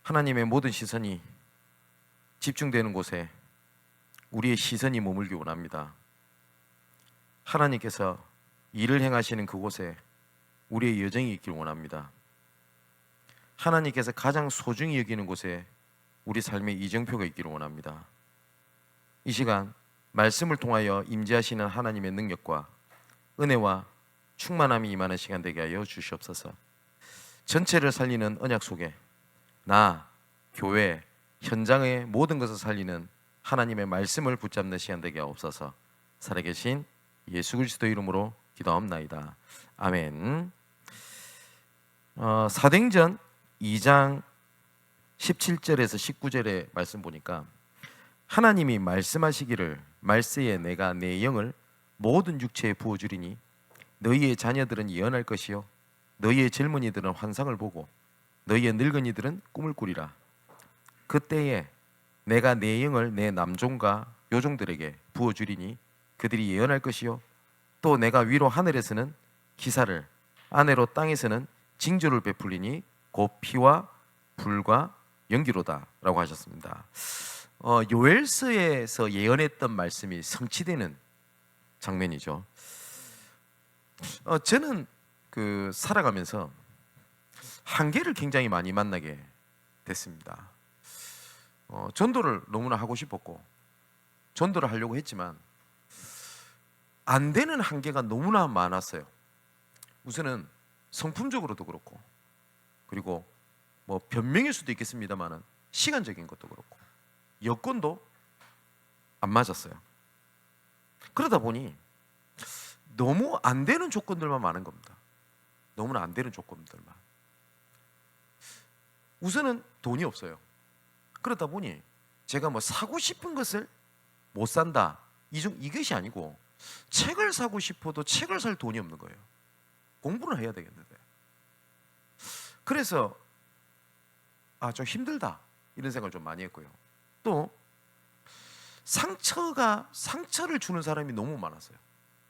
하나님의 모든 시선이 집중되는 곳에 우리의 시선이 머물기 원합니다. 하나님께서 일을 행하시는 그곳에 우리의 여정이 있길 원합니다. 하나님께서 가장 소중히 여기는 곳에 우리 삶의 이정표가 있기를 원합니다. 이 시간 말씀을 통하여 임재하시는 하나님의 능력과 은혜와 충만함이 임하는 시간 되게 하여 주시옵소서. 전체를 살리는 언약 속에 나, 교회, 현장의 모든 것을 살리는 하나님의 말씀을 붙잡는 시간 되게 하옵소서. 살아계신 예수 그리스도 이름으로 기도하옵나이다. 아멘. 사도행전 2장 17절에서 19절의 말씀 보니까 하나님이 말씀하시기를 말세에 내가 내 영을 모든 육체에 부어주리니 너희의 자녀들은 예언할 것이요 너희의 젊은이들은 환상을 보고 너희의 늙은이들은 꿈을 꾸리라. 그때에 내가 내 영을 내 남종과 요종들에게 부어주리니 그들이 예언할 것이요 또 내가 위로 하늘에서는 기사를 아래로 땅에서는 징조를 베풀리니 곧 피와 불과 연기로다 라고 하셨습니다. 요엘서에서 예언했던 말씀이 성취되는 장면이죠. 저는 살아가면서 한계를 굉장히 많이 만나게 됐습니다. 전도를 너무나 하고 싶었고 전도를 하려고 했지만 안 되는 한계가 너무나 많았어요. 우선은 성품적으로도 그렇고 그리고 변명일 수도 있겠습니다만은 시간적인 것도 그렇고 여건도 안 맞았어요. 그러다 보니 너무 안 되는 조건들만 많은 겁니다. 너무나 안 되는 조건들만. 우선은 돈이 없어요. 그러다 보니 제가 사고 싶은 것을 못 산다 이것이 아니고 책을 사고 싶어도 책을 살 돈이 없는 거예요. 공부를 해야 되겠는데. 그래서 좀 힘들다 이런 생각을 좀 많이 했고요. 또 상처를 주는 사람이 너무 많았어요.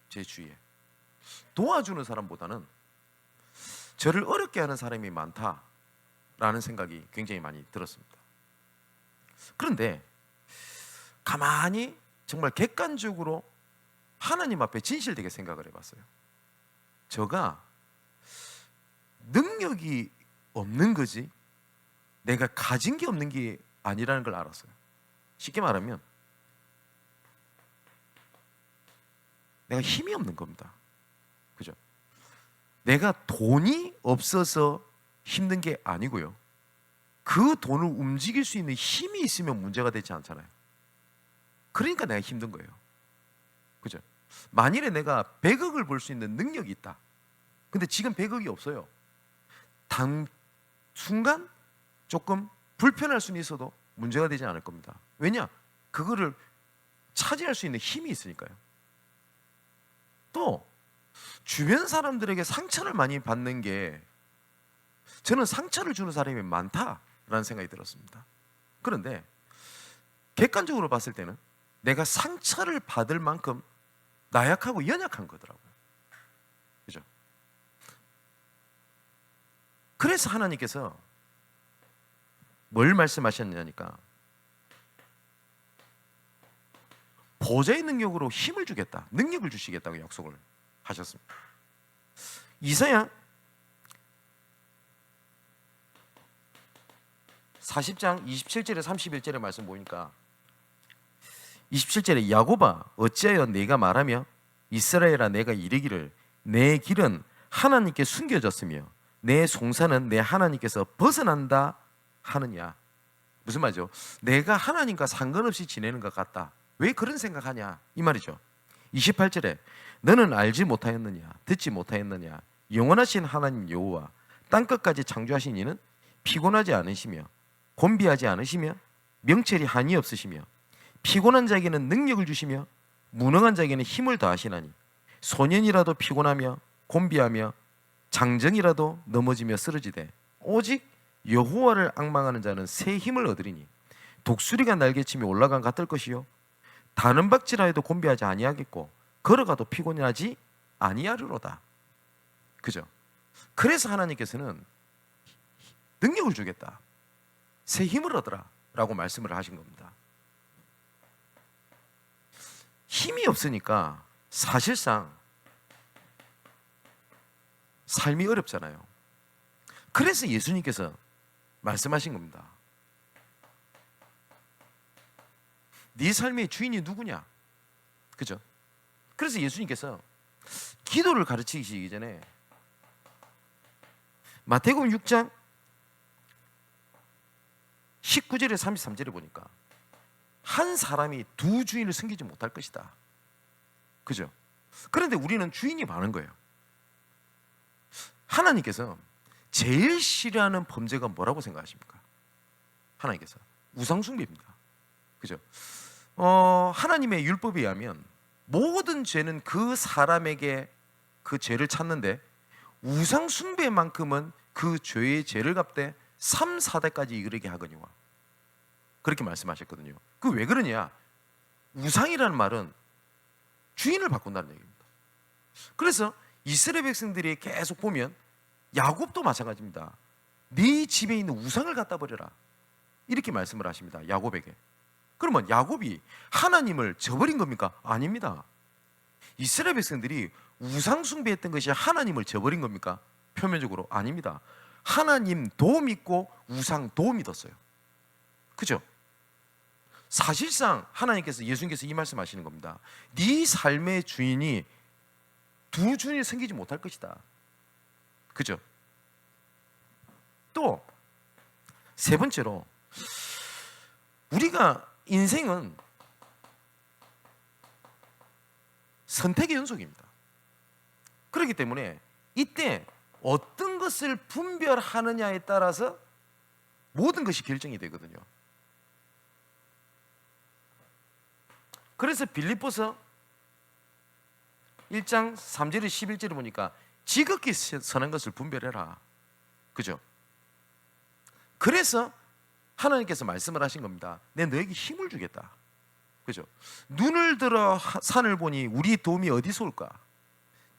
제 주위에. 도와주는 사람보다는 저를 어렵게 하는 사람이 많다라는 생각이 굉장히 많이 들었습니다. 그런데 가만히 정말 객관적으로 하나님 앞에 진실되게 생각을 해봤어요. 제가 능력이 없는 거지 내가 가진 게 없는 게 아니라는 걸 알았어요. 쉽게 말하면 내가 힘이 없는 겁니다. 그죠? 내가 돈이 없어서 힘든 게 아니고요. 그 돈을 움직일 수 있는 힘이 있으면 문제가 되지 않잖아요. 그러니까 내가 힘든 거예요. 그죠? 만일에 내가 100억을 벌 수 있는 능력이 있다. 근데 지금 100억이 없어요. 순간 조금 불편할 수는 있어도 문제가 되지 않을 겁니다. 왜냐? 그거를 차지할 수 있는 힘이 있으니까요. 또 주변 사람들에게 상처를 많이 받는 게 저는 상처를 주는 사람이 많다라는 생각이 들었습니다. 그런데 객관적으로 봤을 때는 내가 상처를 받을 만큼 나약하고 연약한 거더라고요. 그죠? 그래서 하나님께서 뭘 말씀하셨냐니까 보좌의 능력으로 힘을 주겠다, 능력을 주시겠다고 약속을 하셨습니다. 이사야 40장 27절에 31절의 말씀 보니까 27절에 야곱아 어찌하여 내가 말하며 이스라엘아 내가 이르기를 내 길은 하나님께 숨겨졌으며 내 송사는 내 하나님께서 벗어난다 하느냐. 무슨 말이죠? 내가 하나님과 상관없이 지내는 것 같다. 왜 그런 생각하냐 이 말이죠. 28절에 너는 알지 못하였느냐 듣지 못하였느냐 영원하신 하나님 여호와 땅끝까지 창조하신 이는 피곤하지 않으시며 곤비하지 않으시며 명철이 한이 없으시며 피곤한 자에게는 능력을 주시며 무능한 자에게는 힘을 더하시나니 소년이라도 피곤하며 곤비하며 장정이라도 넘어지며 쓰러지되 오직 여호와를 앙망하는 자는 새 힘을 얻으리니 독수리가 날개치며 올라간 같을 것이요 다는 박질하여도 곤비하지 아니하겠고 걸어가도 피곤하지 아니하리로다. 그죠? 그래서 하나님께서는 능력을 주겠다, 새 힘을 얻으라 라고 말씀을 하신 겁니다. 힘이 없으니까 사실상 삶이 어렵잖아요. 그래서 예수님께서 말씀하신 겁니다. 네 삶의 주인이 누구냐? 그죠? 그래서 예수님께서 기도를 가르치시기 전에 마태복음 6장 19절에 33절에 보니까 한 사람이 두 주인을 섬기지 못할 것이다. 그죠? 그런데 우리는 주인이 많은 거예요. 하나님께서 제일 싫어하는 범죄가 뭐라고 생각하십니까? 하나님께서 우상숭배입니다. 그죠? 하나님의 율법에 의하면 모든 죄는 그 사람에게 그 죄를 찾는데 우상숭배만큼은 그 죄의 죄를 갚되 3, 4대까지 이르게 하거니와 그렇게 말씀하셨거든요. 그 왜 그러냐? 우상이라는 말은 주인을 바꾼다는 얘기입니다. 그래서 이스라엘 백성들이 계속 보면 야곱도 마찬가지입니다. 네 집에 있는 우상을 갖다 버려라 이렇게 말씀을 하십니다. 야곱에게. 그러면 야곱이 하나님을 저버린 겁니까? 아닙니다. 이스라엘 백성들이 우상 숭배했던 것이 하나님을 저버린 겁니까? 표면적으로 아닙니다. 하나님도 믿고 우상도 믿었어요. 그죠? 사실상 하나님께서, 예수님께서 이 말씀하시는 겁니다. 네 삶의 주인이 두 주인을 섬기지 못할 것이다. 그죠? 또 세 번째로, 우리가 인생은 선택의 연속입니다. 그렇기 때문에 이때 어떤 것을 분별하느냐에 따라서 모든 것이 결정이 되거든요. 그래서 빌립보서 1장 3절에 11절에 보니까 지극히 선한 것을 분별해라. 그죠? 그래서 하나님께서 말씀을 하신 겁니다. 내 너에게 힘을 주겠다. 그죠? 눈을 들어 산을 보니 우리 도움이 어디서 올까?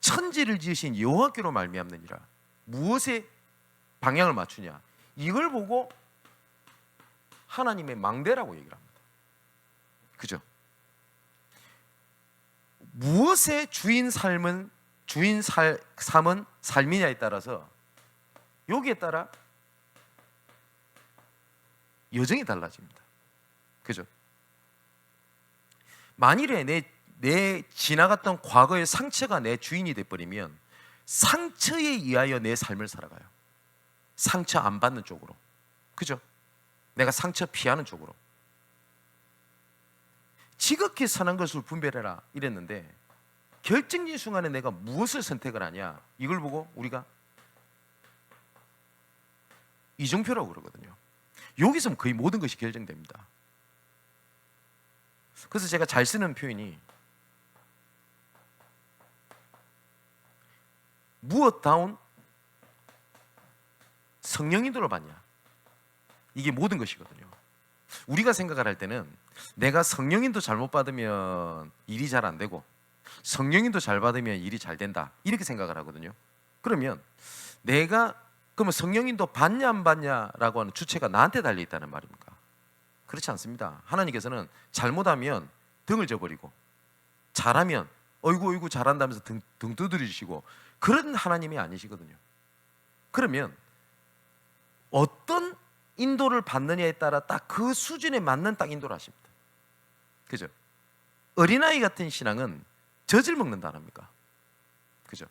천지를 지으신 여호와께로 말미암느니라. 무엇에 방향을 맞추냐? 이걸 보고 하나님의 망대라고 얘기를 합니다. 그죠? 무엇의 삶은 삶이냐에 따라서, 여기에 따라 여정이 달라집니다. 그죠? 만일에 내 지나갔던 과거의 상처가 내 주인이 돼버리면 상처에 의하여 내 삶을 살아가요. 상처 안 받는 쪽으로. 그죠? 내가 상처 피하는 쪽으로. 지극히 선한 것을 분별해라 이랬는데, 결정적인 순간에 내가 무엇을 선택을 하냐, 이걸 보고 우리가 이정표라고 그러거든요. 여기서 거의 모든 것이 결정됩니다. 그래서 제가 잘 쓰는 표현이 무엇다운 성령 인도를 받냐, 이게 모든 것이거든요. 우리가 생각을 할 때는 내가 성령 인도 잘못 받으면 일이 잘 안 되고 성령 인도 잘 받으면 일이 잘 된다, 이렇게 생각을 하거든요. 그러면 그러면 성령 인도 받냐 안 받냐라고 하는 주체가 나한테 달려 있다는 말입니까? 그렇지 않습니다. 하나님께서는 잘못하면 등을 져버리고 잘하면 어이구 잘한다면서 등 두드리시고 그런 하나님이 아니시거든요. 그러면 어떤 인도를 받느냐에 따라 딱 그 수준에 맞는 딱 인도를 하십니다. 그죠? 어린아이 같은 신앙은 젖을 먹는 단어입니까? 그죠?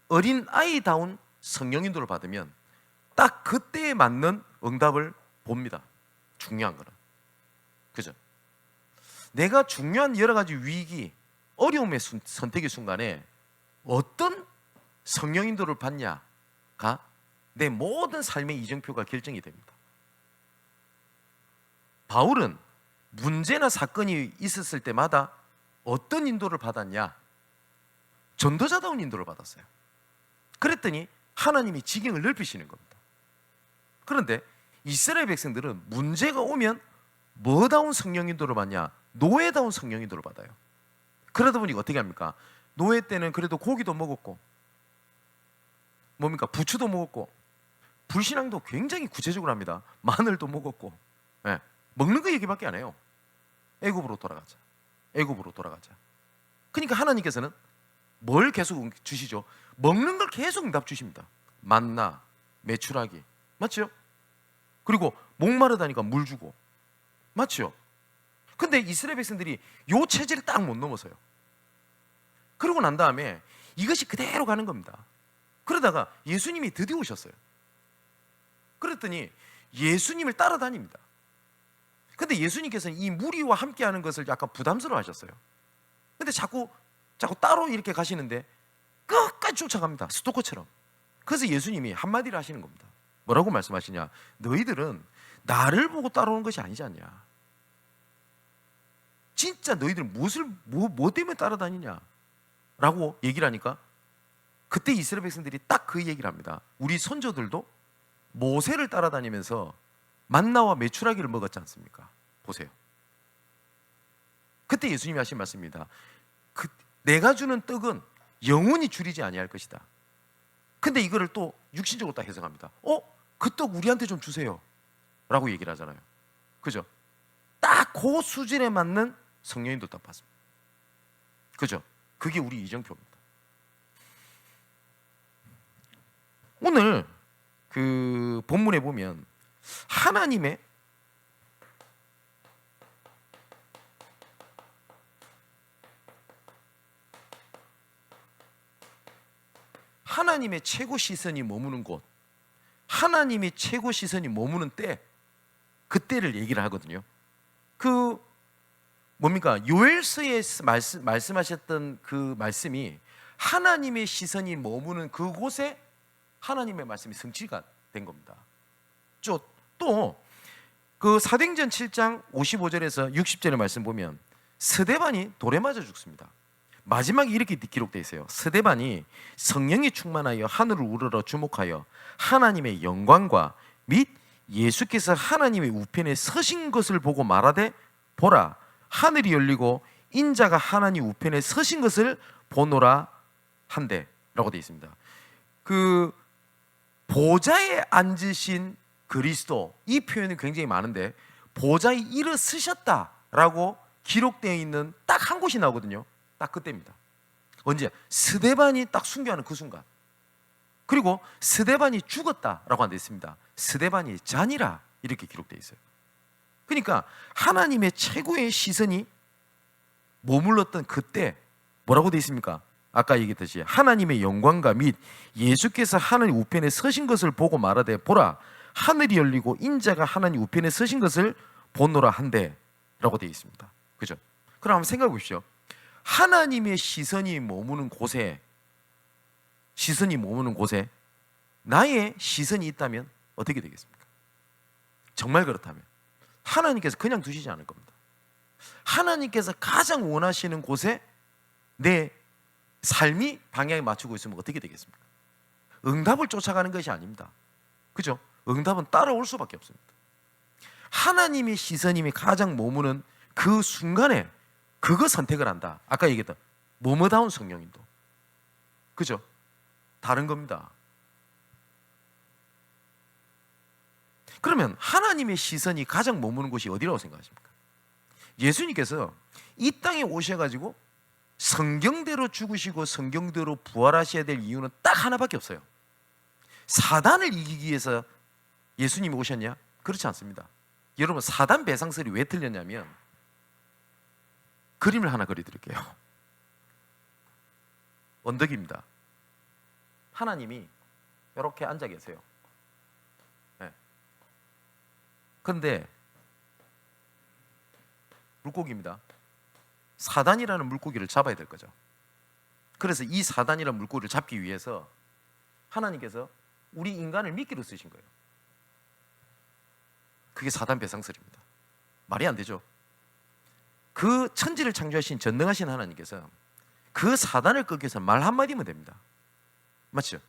어린아이다운 성령 인도를 받으면 딱 그때에 맞는 응답을 봅니다. 중요한 거는. 그죠? 내가 중요한 여러 가지 위기, 어려움의 선택의 순간에 어떤 성령 인도를 받냐가 내 모든 삶의 이정표가 결정이 됩니다. 바울은 문제나 사건이 있었을 때마다 어떤 인도를 받았냐? 전도자다운 인도를 받았어요. 그랬더니 하나님이 지경을 넓히시는 겁니다. 그런데 이스라엘 백성들은 문제가 오면 뭐다운 성령 인도를 받냐? 노예다운 성령 인도를 받아요. 그러다 보니 어떻게 합니까? 노예 때는 그래도 고기도 먹었고 뭡니까? 부추도 먹었고 불신앙도 굉장히 구체적으로 합니다. 마늘도 먹었고 네. 먹는 거 얘기밖에 안 해요. 애굽으로 돌아가자. 애굽으로 돌아가자. 그러니까 하나님께서는 뭘 계속 주시죠? 먹는 걸 계속 응답 주십니다. 만나, 메추라기, 맞죠? 그리고 목마르다니까 물 주고, 맞죠? 근데 이스라엘 백성들이 요 체제를 딱 못 넘어서요. 그러고 난 다음에 이것이 그대로 가는 겁니다. 그러다가 예수님이 드디어 오셨어요. 그랬더니 예수님을 따라다닙니다. 근데 예수님께서는 이 무리와 함께 하는 것을 약간 부담스러워 하셨어요. 근데 자꾸 따로 이렇게 가시는데 끝까지 쫓아갑니다. 스토커처럼. 그래서 예수님이 한마디를 하시는 겁니다. 뭐라고 말씀하시냐? 너희들은 나를 보고 따라오는 것이 아니지 않냐? 진짜 너희들은 뭐 때문에 따라다니냐? 라고 얘기를 하니까 그때 이스라엘 백성들이 딱 그 얘기를 합니다. 우리 선조들도 모세를 따라다니면서 만나와 메추라기를 먹었지 않습니까? 보세요. 그때 예수님이 하신 말씀입니다. 내가 주는 떡은 영원히 줄이지 아니할 것이다. 근데 이거를 또 육신적으로 딱 해석합니다. 그 떡 우리한테 좀 주세요 라고 얘기를 하잖아요. 그죠? 딱 그 수준에 맞는 성령님도 딱 받습니다. 그죠? 그게 우리 이정표입니다. 오늘 그 본문에 보면 하나님의 최고 시선이 머무는 곳, 하나님의 최고 시선이 머무는 때, 그때를 얘기를 하거든요. 뭡니까? 요엘서에 말씀하셨던 그 말씀이 하나님의 시선이 머무는 그곳에 하나님의 말씀이 성취가 된 겁니다. 또 그 사도행전 7장 55절에서 60절의 말씀 보면 스데반이 돌에 맞아 죽습니다. 마지막에 이렇게 기록되어 있어요. 스데반이 성령이 충만하여 하늘을 우러러 주목하여 하나님의 영광과 및 예수께서 하나님의 우편에 서신 것을 보고 말하되 보라 하늘이 열리고 인자가 하나님 우편에 서신 것을 보노라 한대 라고 되어 있습니다. 그 보좌에 앉으신 그리스도, 이 표현이 굉장히 많은데 보좌에 일어서셨다라고 기록되어 있는 딱 한 곳이 나오거든요. 딱 그때입니다. 언제? 스데반이 딱 순교하는 그 순간. 그리고 스데반이 죽었다라고 안 되어 있습니다. 스데반이 잔이라 이렇게 기록되어 있어요. 그러니까 하나님의 최고의 시선이 머물렀던 그때 뭐라고 되어 있습니까? 아까 얘기했듯이 하나님의 영광과 및 예수께서 하나님 우편에 서신 것을 보고 말하되 보라 하늘이 열리고 인자가 하나님 우편에 서신 것을 보노라 한대 라고 되어 있습니다. 그죠? 그럼 한번 생각해 보십시오. 하나님의 시선이 머무는 곳에 나의 시선이 있다면 어떻게 되겠습니까? 정말 그렇다면 하나님께서 그냥 두시지 않을 겁니다. 하나님께서 가장 원하시는 곳에 내 삶이 방향에 맞추고 있으면 어떻게 되겠습니까? 응답을 쫓아가는 것이 아닙니다. 그죠? 응답은 따라올 수밖에 없습니다. 하나님의 시선이 가장 머무는 그 순간에 그거 선택을 한다. 아까 얘기했던 뭐뭐다운 성령님도. 그죠? 다른 겁니다. 그러면 하나님의 시선이 가장 머무는 곳이 어디라고 생각하십니까? 예수님께서 이 땅에 오셔가지고 성경대로 죽으시고 성경대로 부활하셔야 될 이유는 딱 하나밖에 없어요. 사단을 이기기 위해서 예수님이 오셨냐? 그렇지 않습니다. 여러분, 사단 배상설이 왜 틀렸냐면 그림을 하나 그려드릴게요. 언덕입니다. 하나님이 이렇게 앉아 계세요. 네. 그런데 물고기입니다. 사단이라는 물고기를 잡아야 될 거죠. 그래서 이 사단이라는 물고기를 잡기 위해서 하나님께서 우리 인간을 미끼로 쓰신 거예요. 그게 사단 배상설입니다. 말이 안 되죠. 그 천지를 창조하신 전능하신 하나님께서 그 사단을 끄기 위해서 말 한마디면 됩니다. 맞죠?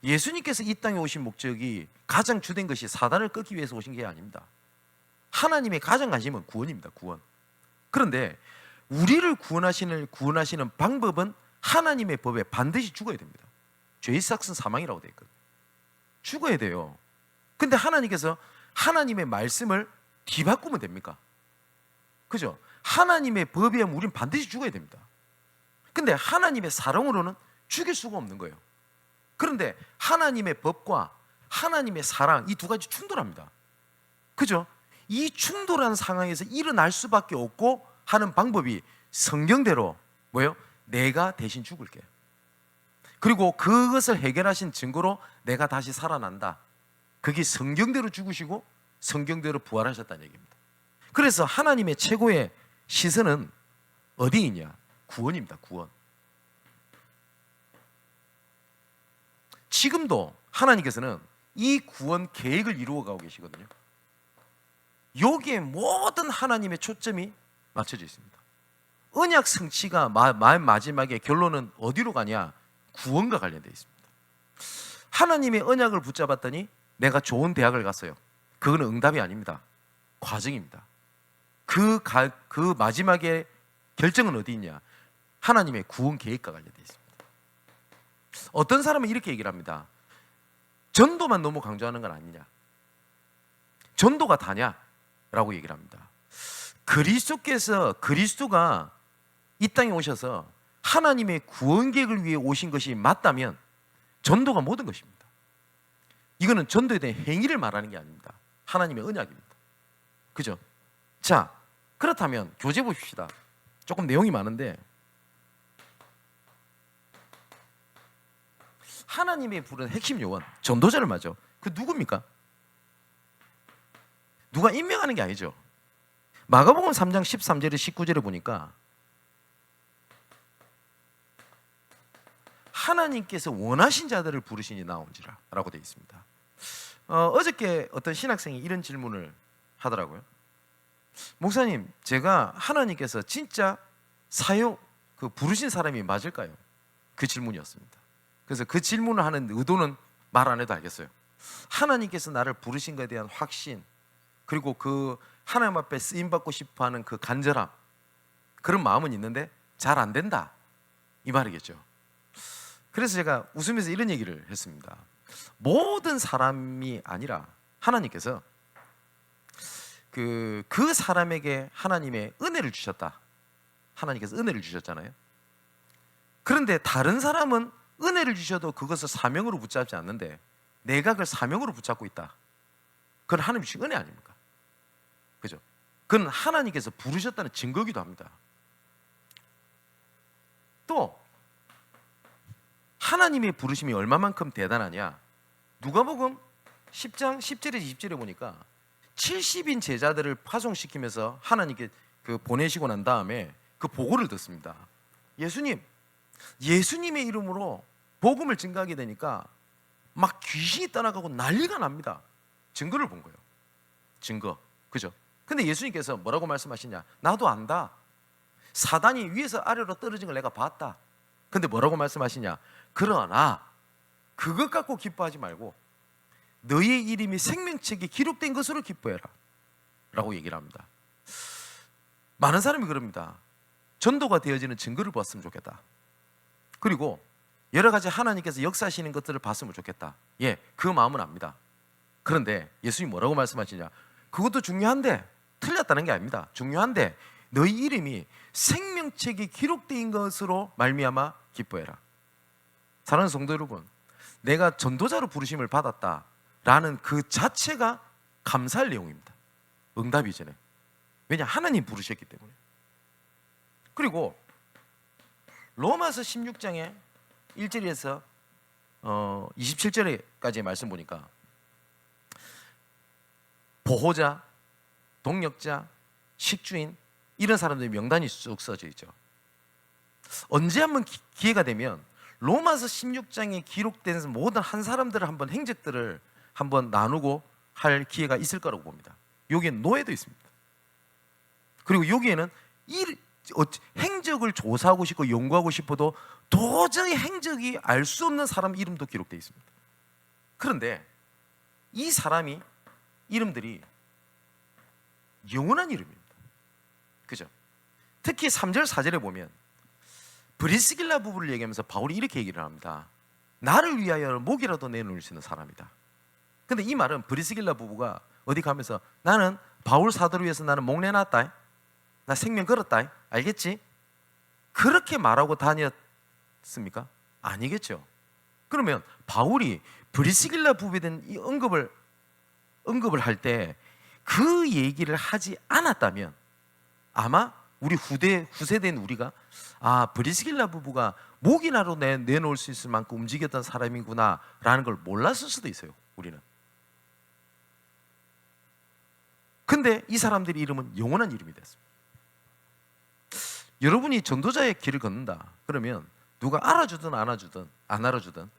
예수님께서 이 땅에 오신 목적이 가장 주된 것이 사단을 꺾기 위해서 오신 게 아닙니다. 하나님의 가장 관심은 구원입니다. 구원. 그런데 우리를 구원하시는 방법은 하나님의 법에 반드시 죽어야 됩니다. 죄의 삭은 사망이라고 되어 있거든요. 죽어야 돼요. 근데 하나님께서 하나님의 말씀을 뒤바꾸면 됩니까? 그죠? 하나님의 법에 의하면 우리는 반드시 죽어야 됩니다. 근데 하나님의 사랑으로는 죽일 수가 없는 거예요. 그런데 하나님의 법과 하나님의 사랑, 이 두 가지 충돌합니다. 그죠? 이 충돌한 상황에서 일어날 수밖에 없고 하는 방법이 성경대로 뭐예요? 내가 대신 죽을게. 그리고 그것을 해결하신 증거로 내가 다시 살아난다. 그게 성경대로 죽으시고 성경대로 부활하셨다는 얘기입니다. 그래서 하나님의 최고의 시선은 어디에 있냐? 구원입니다. 구원. 지금도 하나님께서는 이 구원 계획을 이루어가고 계시거든요. 여기에 모든 하나님의 초점이 맞춰져 있습니다. 언약 성취가 마지막에 결론은 어디로 가냐? 구원과 관련되어 있습니다. 하나님의 언약을 붙잡았더니 내가 좋은 대학을 갔어요. 그건 응답이 아닙니다. 과정입니다. 그 마지막에 결정은 어디 있냐? 하나님의 구원 계획과 관련되어 있습니다. 어떤 사람은 이렇게 얘기를 합니다. 전도만 너무 강조하는 건 아니냐? 전도가 다냐? 라고 얘기를 합니다. 그리스도가 이 땅에 오셔서 하나님의 구원 계획을 위해 오신 것이 맞다면 전도가 모든 것입니다. 이거는 전도에 대한 행위를 말하는 게 아닙니다. 하나님의 언약입니다. 그죠? 자, 그렇다면 교재 보십시다. 조금 내용이 많은데 하나님의 부른 핵심 요원, 전도자를 말이죠. 그 누굽니까? 누가 임명하는 게 아니죠. 마가복음 3장 13절에 19절에 보니까 하나님께서 원하신 자들을 부르시니 나온지라 라고 되어 있습니다. 어저께 어떤 신학생이 이런 질문을 하더라고요. 목사님, 제가 하나님께서 진짜 부르신 사람이 맞을까요? 그 질문이었습니다. 그래서 그 질문을 하는 의도는 말 안 해도 알겠어요. 하나님께서 나를 부르신 것에 대한 확신, 그리고 그 하나님 앞에 쓰임받고 싶어하는 그 간절함, 그런 마음은 있는데 잘 안 된다, 이 말이겠죠. 그래서 제가 웃으면서 이런 얘기를 했습니다. 모든 사람이 아니라 하나님께서 그 사람에게 하나님의 은혜를 주셨다. 하나님께서 은혜를 주셨잖아요. 그런데 다른 사람은 은혜를 주셔도 그것을 사명으로 붙잡지 않는데 내가 그걸 사명으로 붙잡고 있다. 그건 하나님 주신 은혜 아닙니까? 그죠? 그건 하나님께서 부르셨다는 증거이기도 합니다. 또 하나님의 부르심이 얼마만큼 대단하냐? 누가복음 10장 10절에서 20절에 보니까 70인 제자들을 파송시키면서 하나님께 보내시고 난 다음에 그 보고를 듣습니다. 예수님의 이름으로 복음을 증거하게 되니까 막 귀신이 떠나가고 난리가 납니다. 증거를 본 거예요. 증거. 그죠? 근데 예수님께서 뭐라고 말씀하시냐? 나도 안다. 사단이 위에서 아래로 떨어진 걸 내가 봤다. 근데 뭐라고 말씀하시냐? 그러나 그것 갖고 기뻐하지 말고 너의 이름이 생명책에 기록된 것으로 기뻐해라 라고 얘기를 합니다. 많은 사람이 그럽니다. 전도가 되어지는 증거를 봤으면 좋겠다. 그리고 여러 가지 하나님께서 역사하시는 것들을 봤으면 좋겠다. 예, 그 마음은 압니다. 그런데 예수님이 뭐라고 말씀하시냐? 그것도 중요한데, 틀렸다는 게 아닙니다. 중요한데 너희 이름이 생명책에 기록된 것으로 말미암아 기뻐해라. 사랑하는 성도 여러분, 내가 전도자로 부르심을 받았다라는 그 자체가 감사할 내용입니다. 응답 이전에. 왜냐? 하나님 부르셨기 때문에. 그리고 로마서 16장에 1절에서 27절까지의 말씀 보니까 보호자, 동력자, 식주인, 이런 사람들의 명단이 쑥 써져 있죠. 언제 한번 기회가 되면 로마서 16장에 기록된 모든 한 사람들을 한번 행적들을 한번 나누고 할 기회가 있을 거라고 봅니다. 여기엔 노예도 있습니다. 그리고 여기에는 행적을 조사하고 싶고 연구하고 싶어도 도저히 행적이 알 수 없는 사람 이름도 기록되어 있습니다. 그런데 이 사람이 이름들이 영원한 이름입니다. 그죠? 특히 3절 4절에 보면 브리스길라 부부를 얘기하면서 바울이 이렇게 얘기를 합니다. 나를 위하여 목이라도 내놓을 수 있는 사람이다. 근데 이 말은 브리스길라 부부가 어디 가면서 나는 바울 사도를 위해서 나는 목 내놨다, 나 생명 걸었다, 알겠지? 그렇게 말하고 다녔습니까? 아니겠죠. 그러면 바울이 브리스길라 부부에 대한 이 언급을 할 때 그 얘기를 하지 않았다면 아마 우리 후세대인 우리가 브리스길라 부부가 목이나로 내놓을 수 있을 만큼 움직였던 사람이구나 라는 걸 몰랐을 수도 있어요. 우리는. 근데 이 사람들의 이름은 영원한 이름이 됐습니다. 여러분이 전도자의 길을 걷는다 그러면 누가 알아주든 안 알아주든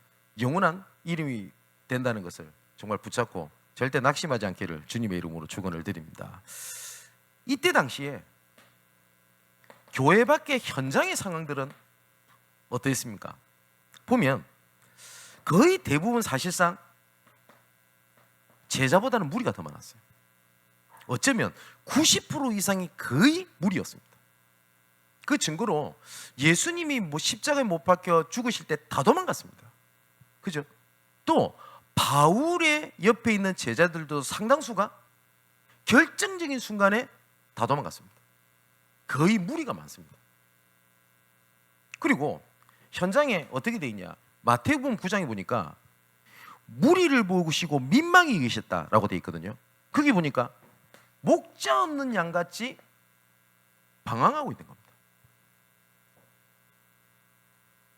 영원한 이름이 된다는 것을 정말 붙잡고 절대 낙심하지 않기를 주님의 이름으로 축원을 드립니다. 이때 당시에 교회 밖의 현장의 상황들은 어떠했습니까? 보면 거의 대부분 사실상 제자보다는 무리가 더 많았어요. 어쩌면 90% 이상이 거의 무리였습니다. 그 증거로 예수님이 십자가에 못 박혀 죽으실 때 다 도망갔습니다. 그죠? 또 바울의 옆에 있는 제자들도 상당수가 결정적인 순간에 다 도망갔습니다. 거의 무리가 많습니다. 그리고 현장에 어떻게 되어 있냐? 마태복음 9장에 보니까 무리를 보시고 민망히 계셨다라고 되어 있거든요. 거기 보니까 목자 없는 양같이 방황하고 있는 겁니다.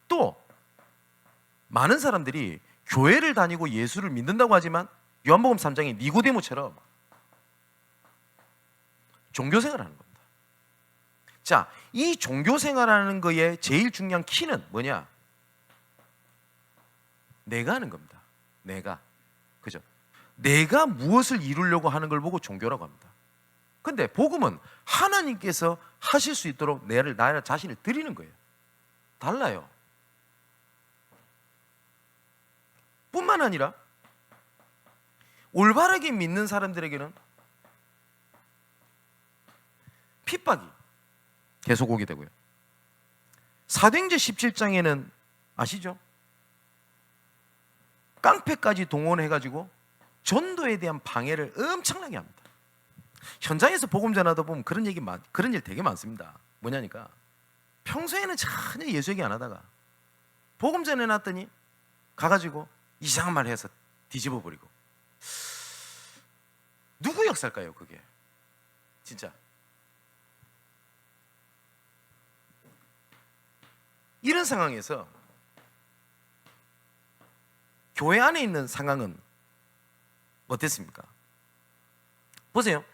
또 많은 사람들이 교회를 다니고 예수를 믿는다고 하지만 요한복음 3장에 니고데모처럼 종교생활을 하는 겁니다. 자, 이 종교생활하는 거에 제일 중요한 키는 뭐냐? 내가 하는 겁니다. 그죠? 내가 무엇을 이루려고 하는 걸 보고 종교라고 합니다. 근데 복음은 하나님께서 하실 수 있도록 나 자신을 드리는 거예요. 달라요. 뿐만 아니라 올바르게 믿는 사람들에게는 핍박이 계속 오게 되고요. 사도행전 17장에는 아시죠? 깡패까지 동원해가지고 전도에 대한 방해를 엄청나게 합니다. 현장에서 복음 전하다 보면 그런 일 되게 많습니다. 뭐냐니까 평소에는 전혀 예수 얘기 안 하다가 복음 전해놨더니 가가지고 이상한 말 해서 뒤집어 버리고. 누구 역사일까요, 그게? 진짜. 이런 상황에서 교회 안에 있는 상황은 어땠습니까? 보세요.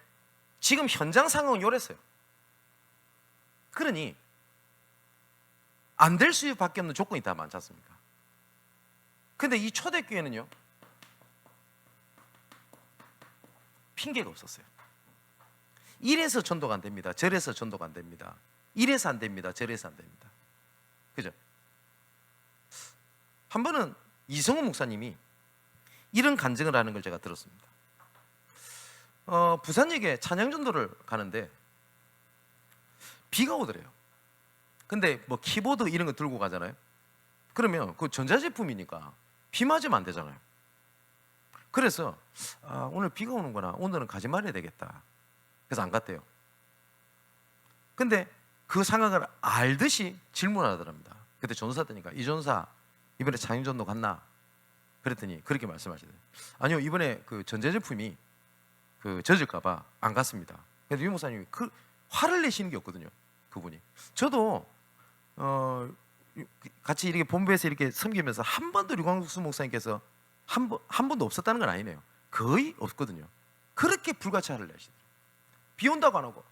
지금 현장 상황은 요랬어요. 그러니 안 될 수밖에 없는 조건이 다 많지 않습니까? 근데 이 초대교회는요, 핑계가 없었어요. 이래서 전도가 안 됩니다. 저래서 전도가 안 됩니다. 이래서 안 됩니다. 저래서 안 됩니다. 그죠? 한 번은 이성호 목사님이 이런 간증을 하는 걸 제가 들었습니다. 부산역에 찬양전도를 가는데 비가 오더래요. 근데 뭐 키보드 이런 거 들고 가잖아요. 그러면 그 전자제품이니까 비 맞으면 안 되잖아요. 그래서 오늘 비가 오는구나, 오늘은 가지 말아야 되겠다. 그래서 안 갔대요. 근데 그 상황을 알듯이 질문하더랍니다. 그때 전도사더니까 이 전도사 이번에 찬양전도 갔나? 그랬더니 그렇게 말씀하시더래요. 아니요, 이번에 그 전자제품이 젖을까봐 안 갔습니다. 그래서 유 목사님이 화를 내시는 게 없거든요. 그분이. 저도 같이 이렇게 본부에서 이렇게 섬기면서 한 번도 류광수 목사님께서 한 번도 없었다는 건 아니네요. 거의 없거든요. 그렇게 불같이 화를 내시더라고요. 비 온다고 안 오고,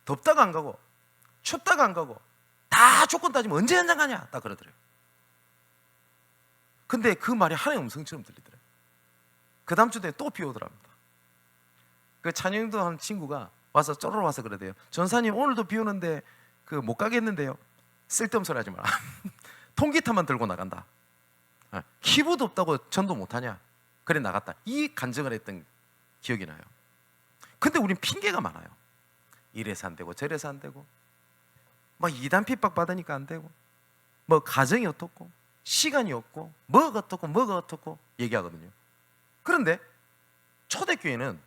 덥다고 안 가고, 춥다고 안 가고, 다 조건 따지면 언제 현장 가냐 딱 그러더래요. 근데 그 말이 하나의 음성처럼 들리더래요. 그 다음 주 되면 또 비 오더랍니다. 그 찬영도 하는 친구가 와서 쪼르르 와서 그러대요. 전사님 오늘도 비 오는데 못 가겠는데요. 쓸데없는 소리 하지 마라. 통기타만 들고 나간다. 키보드 없다고 전도 못하냐? 그래 나갔다. 이 간증을 했던 기억이 나요. 근데 우린 핑계가 많아요. 이래서 안 되고 저래서 안 되고 막 이단 핍박 받으니까 안 되고 뭐 가정이 어떻고 시간이 없고 뭐가 어떻고 얘기하거든요. 그런데 초대교회는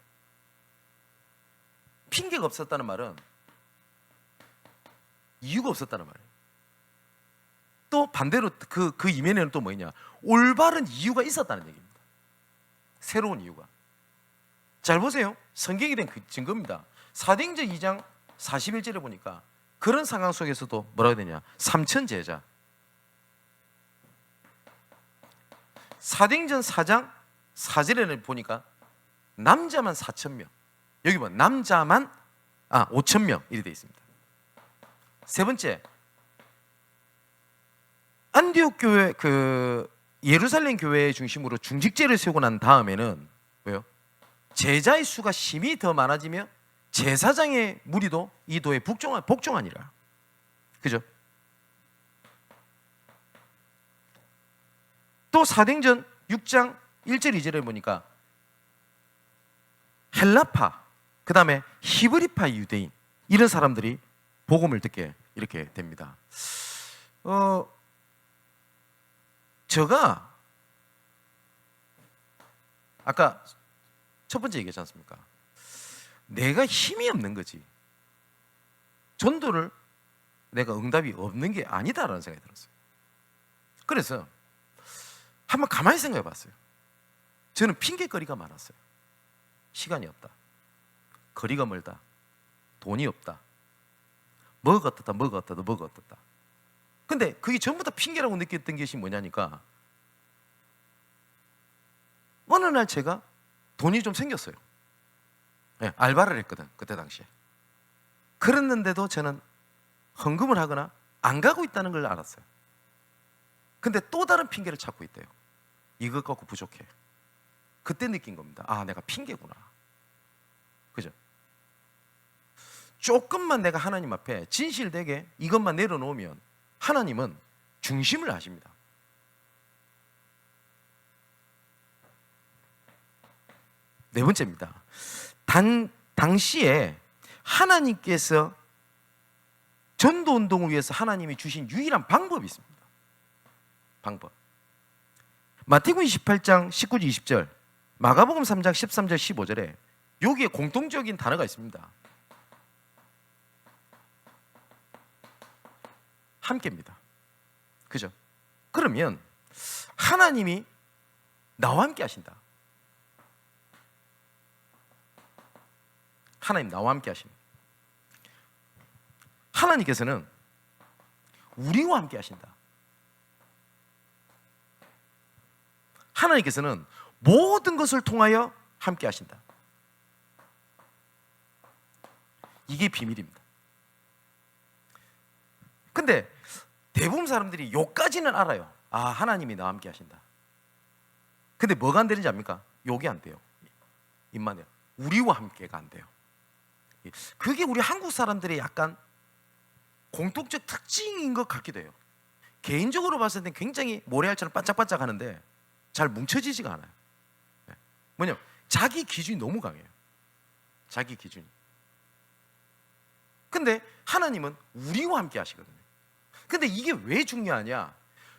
핑계가 없었다는 말은 이유가 없었다는 말이에요. 또 반대로 그 이면에는 또 뭐냐, 올바른 이유가 있었다는 얘기입니다. 새로운 이유가. 잘 보세요. 성경에 대한 그 증거입니다. 사도행전 2장 41절에 보니까 그런 상황 속에서도 뭐라고 되냐, 3천 제자. 사도행전 4장 4절에는 보니까 남자만 4,000명, 여기 뭐 남자만 5,000명 이렇게 되어 있습니다. 세 번째, 안디옥 교회 예루살렘 교회 중심으로 중직제를 세우고 난 다음에는 왜요? 제자의 수가 심히 더 많아지며 제사장의 무리도 이 도에 복종하니라. 그죠? 또 사도행전 6장 1절 2절에 보니까 헬라파, 그 다음에 히브리파 유대인, 이런 사람들이 복음을 듣게 이렇게 됩니다. 제가 아까 첫 번째 얘기했지 않습니까? 내가 힘이 없는 거지 전도를 내가 응답이 없는 게 아니다라는 생각이 들었어요. 그래서 한번 가만히 생각해 봤어요. 저는 핑계거리가 많았어요. 시간이 없다, 거리가 멀다, 돈이 없다, 뭐가 어떻다. 근데 그게 전부 다 핑계라고 느꼈던 것이 뭐냐니까, 어느 날 제가 돈이 좀 생겼어요. 네, 알바를 했거든 그때 당시에. 그랬는데도 저는 헌금을 하거나 안 가고 있다는 걸 알았어요. 근데 또 다른 핑계를 찾고 있대요. 이것 갖고 부족해. 그때 느낀 겁니다. 아, 내가 핑계구나. 그죠? 조금만 내가 하나님 앞에 진실되게 이것만 내려놓으면 하나님은 중심을 아십니다. 네 번째입니다. 당시에 하나님께서 전도 운동을 위해서 하나님이 주신 유일한 방법이 있습니다. 방법. 마태복음 28장 19절 20절, 마가복음 3장 13절 15절에 여기에 공통적인 단어가 있습니다. 함께입니다. 그죠? 그러면 하나님이 나와 함께 하신다. 하나님 나와 함께 하십니다. 하나님께서는 우리와 함께 하신다. 하나님께서는 모든 것을 통하여 함께 하신다. 이게 비밀입니다. 근데 대부분 사람들이 요까지는 알아요. 아, 하나님이 나와 함께 하신다. 근데 뭐가 안 되는지 압니까? 요게 안 돼요. 입만 해요. 우리와 함께가 안 돼요. 그게 우리 한국 사람들의 약간 공통적 특징인 것 같기도 해요. 개인적으로 봤을 때 굉장히 모래알처럼 반짝반짝 하는데 잘 뭉쳐지지가 않아요. 뭐냐, 자기 기준이 너무 강해요. 자기 기준이. 근데 하나님은 우리와 함께 하시거든요. 근데 이게 왜 중요하냐?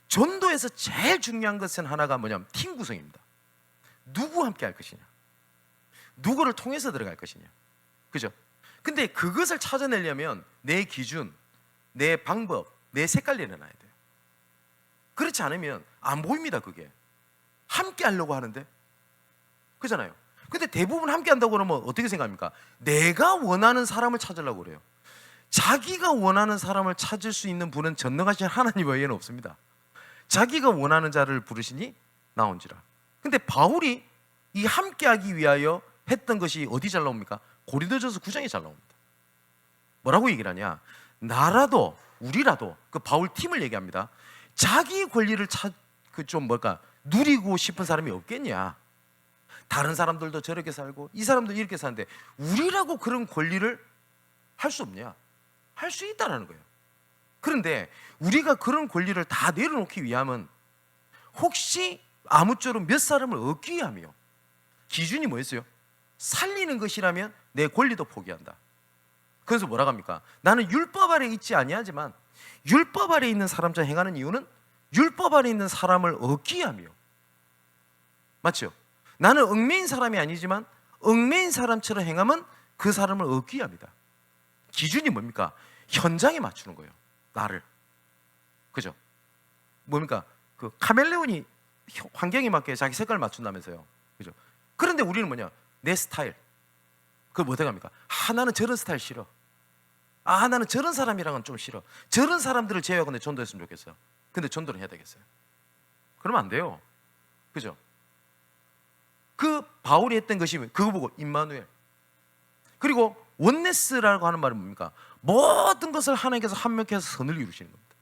전도에서 제일 중요한 것은 하나가 뭐냐면 팀 구성입니다. 누구와 함께 할 것이냐, 누구를 통해서 들어갈 것이냐. 그죠? 근데 그것을 찾아내려면 내 기준, 내 방법, 내 색깔 내려놔야 돼요. 그렇지 않으면 안 보입니다. 그게 함께 하려고 하는데, 그잖아요. 근데 대부분 함께 한다고 그러면 어떻게 생각합니까? 내가 원하는 사람을 찾으려고 그래요. 자기가 원하는 사람을 찾을 수 있는 분은 전능하신 하나님 외에는 없습니다. 자기가 원하는 자를 부르시니 나온지라. 근데 바울이 이 함께하기 위하여 했던 것이 어디 잘 나옵니까? 고린도전서 9장에 잘 나옵니다. 뭐라고 얘기를 하냐? 나라도 우리라도, 그 바울 팀을 얘기합니다. 자기 권리를 누리고 싶은 사람이 없겠냐? 다른 사람들도 저렇게 살고 이 사람도 이렇게 사는데 우리라고 그런 권리를 할 수 없냐? 할 수 있다라는 거예요. 그런데 우리가 그런 권리를 다 내려놓기 위함은 혹시 아무쪼록 몇 사람을 얻기 위함이요. 기준이 뭐였어요? 살리는 것이라면 내 권리도 포기한다. 그래서 뭐라고 합니까? 나는 율법 아래 있지 아니하지만 율법 아래 있는 사람처럼 행하는 이유는 율법 아래 있는 사람을 얻기 위함이요. 맞죠? 나는 얽매인 사람이 아니지만 얽매인 사람처럼 행하면 그 사람을 얻기 위함이다. 기준이 뭡니까? 현장에 맞추는 거예요. 나를. 그죠? 뭡니까? 그 카멜레온이 환경에 맞게 자기 색깔을 맞춘다면서요. 그죠? 그런데 우리는 뭐냐? 내 스타일. 그걸 뭐 어떻게 합니까? 나는 저런 스타일 싫어. 나는 저런 사람이랑은 좀 싫어. 저런 사람들을 제외하고 내 전도했으면 좋겠어요. 근데 전도를 해야 되겠어요? 그러면 안 돼요. 그죠? 그 바울이 했던 것이 그거 보고 임마누엘. 그리고 원네스라고 하는 말은 뭡니까? 모든 것을 하나님께서 한명해서 선을 이루시는 겁니다.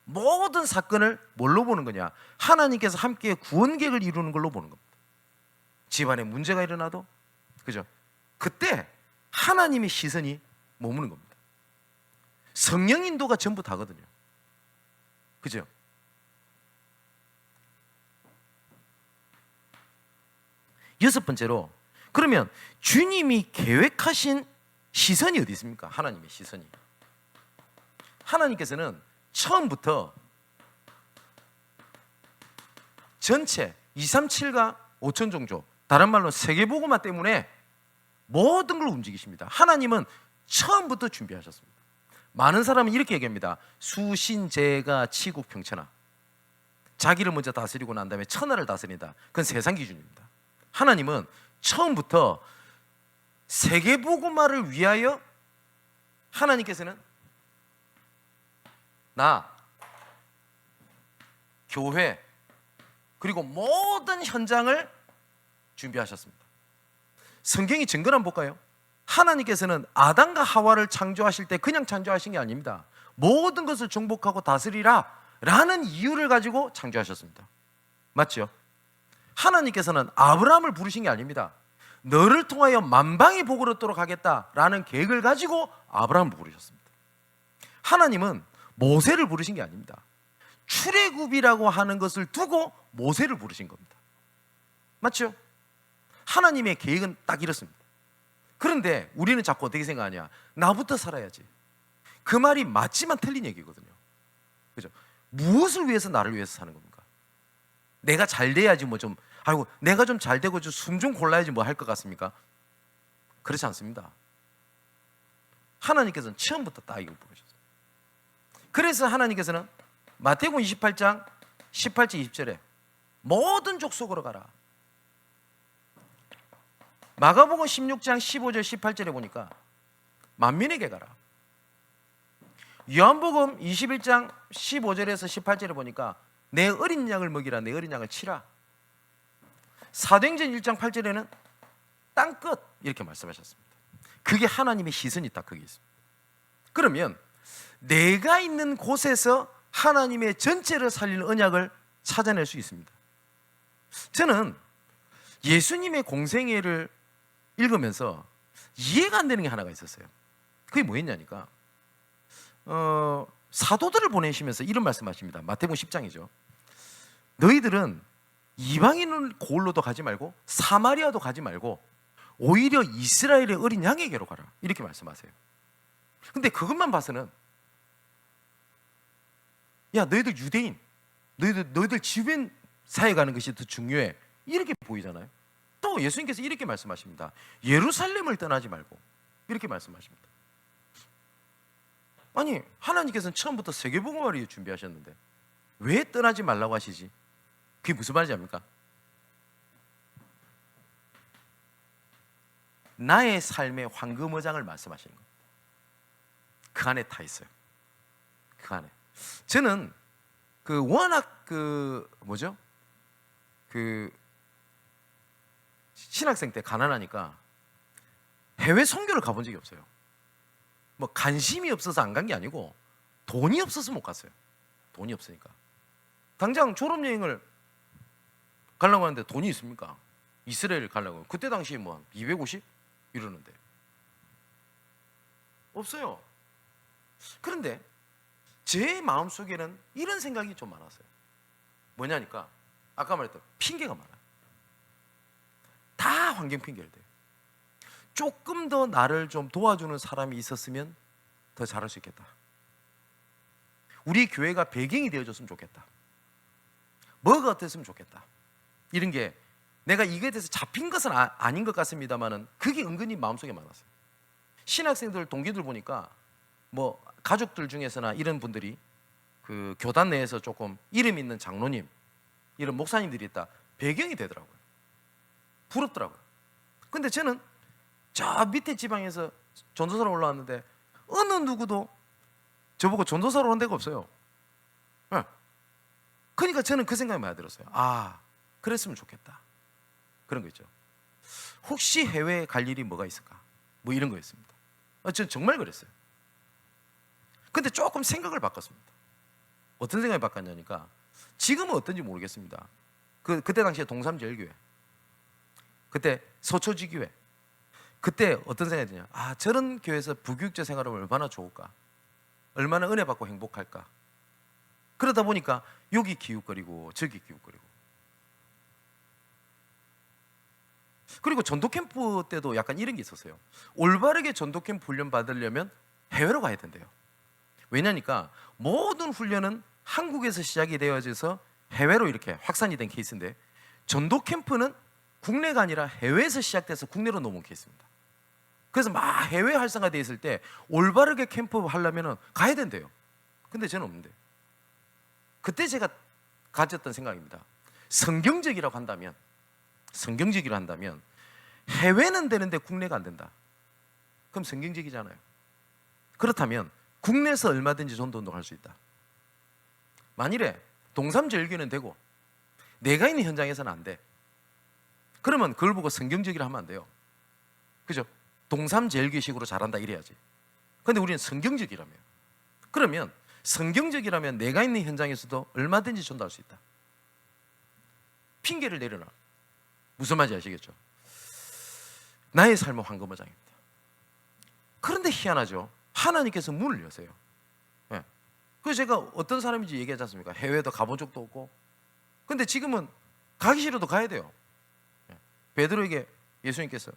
모든 사건을 뭘로 보는 거냐? 하나님께서 함께 구원 계획을 이루는 걸로 보는 겁니다. 집안에 문제가 일어나도, 그죠? 그때 하나님의 시선이 머무는 겁니다. 성령 인도가 전부 다거든요. 그죠? 여섯 번째로, 그러면 주님이 계획하신 시선이 어디 있습니까? 하나님의 시선이. 하나님께서는 처음부터 전체 237과 5천 종족, 다른 말로 세계복음화 때문에 모든 걸 움직이십니다. 하나님은 처음부터 준비하셨습니다. 많은 사람은 이렇게 얘기합니다. 수신제가 치국평천하. 자기를 먼저 다스리고 난 다음에 천하를 다스린다. 그건 세상 기준입니다. 하나님은 처음부터 세계복음화를 위하여 하나님께서는 나, 교회, 그리고 모든 현장을 준비하셨습니다. 성경이 증거를 한번 볼까요? 하나님께서는 아담과 하와를 창조하실 때 그냥 창조하신 게 아닙니다. 모든 것을 정복하고 다스리라 라는 이유를 가지고 창조하셨습니다. 맞죠? 하나님께서는 아브라함을 부르신 게 아닙니다. 너를 통하여 만방의 복을 얻도록 하겠다라는 계획을 가지고 아브라함을 부르셨습니다. 하나님은 모세를 부르신 게 아닙니다. 출애굽이라고 하는 것을 두고 모세를 부르신 겁니다. 맞죠? 하나님의 계획은 딱 이렇습니다. 그런데 우리는 자꾸 어떻게 생각하냐? 나부터 살아야지. 그 말이 맞지만 틀린 얘기거든요. 그죠? 무엇을 위해서 나를 위해서 사는 겁니까? 내가 잘 돼야지 뭐 좀, 아이고 내가 좀 잘 되고 좀 숨 좀 골라야지 뭐 할 것 같습니까? 그렇지 않습니다. 하나님께서는 처음부터 딱 이걸 부르셨어요. 그래서 하나님께서는 마태복음 28장 18절 20절에 모든 족속으로 가라. 마가복음 16장 15절 18절에 보니까 만민에게 가라. 요한복음 21장 15절에서 18절에 보니까 내 어린 양을 먹이라, 내 어린 양을 치라. 사도행전 1장 8절에는 땅끝 이렇게 말씀하셨습니다. 그게 하나님의 시선이 딱 거기 있습니다. 그러면 내가 있는 곳에서 하나님의 전체를 살리는 언약을 찾아낼 수 있습니다. 저는 예수님의 공생애를 읽으면서 이해가 안 되는 게 하나가 있었어요. 그게 뭐였냐니까 사도들을 보내시면서 이런 말씀하십니다. 마태복음 10장이죠. 너희들은 이방인을 고을로도 가지 말고 사마리아도 가지 말고 오히려 이스라엘의 어린 양에게로 가라. 이렇게 말씀하세요. 근데 그것만 봐서는 야 너희들 유대인, 너희들 주변 사회 가는 것이 더 중요해. 이렇게 보이잖아요. 또 예수님께서 이렇게 말씀하십니다. 예루살렘을 떠나지 말고 이렇게 말씀하십니다. 아니 하나님께서는 처음부터 세계복음화를 준비하셨는데 왜 떠나지 말라고 하시지? 그게 무슨 말인지 압니까? 나의 삶의 황금어장을 말씀하시는 겁니다. 그 안에 다 있어요. 그 안에. 저는 워낙 신학생 때 가난하니까 해외 선교를 가본 적이 없어요. 뭐 관심이 없어서 안 간 게 아니고 돈이 없어서 못 갔어요. 돈이 없으니까. 당장 졸업여행을 가려고 하는데 돈이 있습니까? 이스라엘 가려고. 그때 당시에 뭐 250 이러는데 없어요. 그런데 제 마음속에는 이런 생각이 좀 많았어요. 뭐냐니까 아까 말했던 핑계가 많아요. 다 환경 핑계를 대요. 조금 더 나를 좀 도와주는 사람이 있었으면 더 잘할 수 있겠다. 우리 교회가 배경이 되어줬으면 좋겠다. 뭐가 어땠으면 좋겠다. 이런 게 내가 이거에 대해서 잡힌 것은 아닌 것 같습니다만은 그게 은근히 마음속에 많았어요. 신학생들 동기들 보니까 뭐 가족들 중에서나 이런 분들이 그 교단 내에서 조금 이름 있는 장로님, 이런 목사님들이 있다. 배경이 되더라고요. 부럽더라고요. 근데 저는 저 밑에 지방에서 전도사로 올라왔는데 어느 누구도 저보고 전도사로 온 데가 없어요. 네. 그러니까 저는 그 생각이 많이 들었어요. 아, 그랬으면 좋겠다. 그런 거 있죠. 혹시 해외에 갈 일이 뭐가 있을까? 뭐 이런 거였습니다. 저는 정말 그랬어요. 근데 조금 생각을 바꿨습니다. 어떤 생각이 바꿨냐니까 지금은 어떤지 모르겠습니다. 그때 당시에 동삼제일교회, 그때 서초지교회, 그때 어떤 생각이 드냐? 아, 저런 교회에서 부교육자 생활하면 얼마나 좋을까? 얼마나 은혜 받고 행복할까? 그러다 보니까 여기 기웃거리고 저기 기웃거리고. 그리고 전도 캠프 때도 약간 이런 게 있었어요. 올바르게 전도 캠프 훈련 받으려면 해외로 가야 된대요. 왜냐니까 모든 훈련은 한국에서 시작이 되어져서 해외로 이렇게 확산이 된 케이스인데 전도 캠프는 국내가 아니라 해외에서 시작돼서 국내로 넘어온 케이스입니다. 그래서 막 해외 활성화되어 있을 때 올바르게 캠프 하려면 가야 된대요. 근데 저는 없는데. 그때 제가 가졌던 생각입니다. 성경적이라고 한다면 해외는 되는데 국내가 안 된다. 그럼 성경적이잖아요. 그렇다면 국내에서 얼마든지 전도운동할 수 있다. 만일에 동삼제일교회는 되고 내가 있는 현장에서는 안 돼. 그러면 그걸 보고 성경적이라 하면 안 돼요. 그죠? 동삼제일교회식으로 잘한다 이래야지. 근데 우리는 성경적이라며. 그러면 성경적이라면 내가 있는 현장에서도 얼마든지 전도할 수 있다. 핑계를 내려놔. 무슨 말인지 아시겠죠? 나의 삶은 황금어장입니다. 그런데 희한하죠. 하나님께서 문을 여세요. 네. 그래서 제가 어떤 사람인지 얘기하지 않습니까? 해외도 가본 적도 없고. 근데 지금은 가기 싫어도 가야 돼요. 네. 베드로에게 예수님께서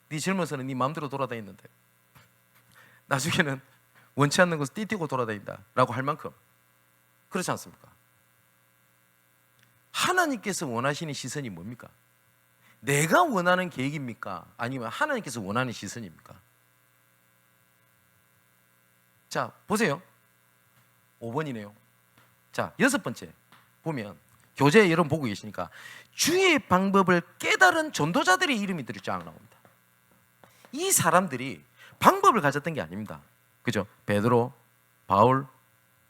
네 젊어서는 네 마음대로 돌아다녔는데 나중에는 원치 않는 곳을 띠띠고 돌아다닌다 라고 할 만큼 그렇지 않습니까? 하나님께서 원하시는 시선이 뭡니까? 내가 원하는 계획입니까? 아니면 하나님께서 원하는 시선입니까? 자, 보세요. 5번이네요. 자, 6번째 보면 교재 여러분 보고 계시니까 주의 방법을 깨달은 전도자들의 이름이 쫙 나옵니다. 이 사람들이 방법을 가졌던 게 아닙니다. 그죠? 베드로, 바울,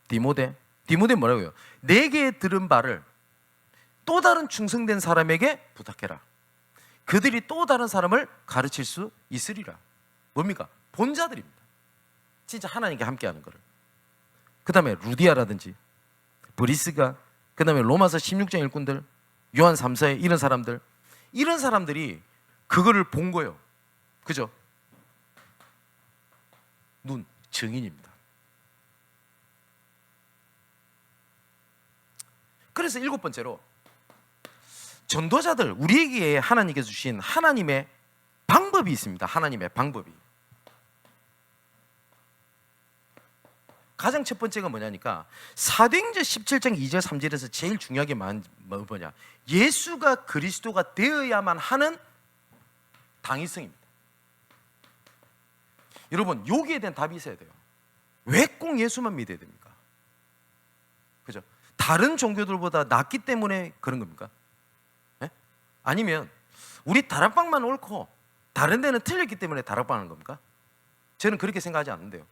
디모데 뭐라고요? 내게 들은 바를 또 다른 충성된 사람에게 부탁해라. 그들이 또 다른 사람을 가르칠 수 있으리라. 뭡니까? 본자들입니다. 진짜 하나님께 함께하는 거를. 그 다음에 루디아라든지 브리스가, 그 다음에 로마서 16장 일꾼들, 요한 3사의 이런 사람들이 그거를 본 거예요. 그죠? 눈, 증인입니다. 그래서 7번째로 전도자들, 우리에게 하나님께서 주신 하나님의 방법이 있습니다. 하나님의 방법이. 가장 첫 번째가 뭐냐니까 사도행전 17장 2절 3절에서 제일 중요하게 뭐냐, 예수가 그리스도가 되어야만 하는 당위성입니다. 여러분, 여기에 대한 답이 있어야 돼요. 왜 꼭 예수만 믿어야 됩니까? 그죠? 다른 종교들보다 낫기 때문에 그런 겁니까? 네? 아니면 우리 다락방만 옳고 다른 데는 틀렸기 때문에 다락방 하는 겁니까? 저는 그렇게 생각하지 않는데요.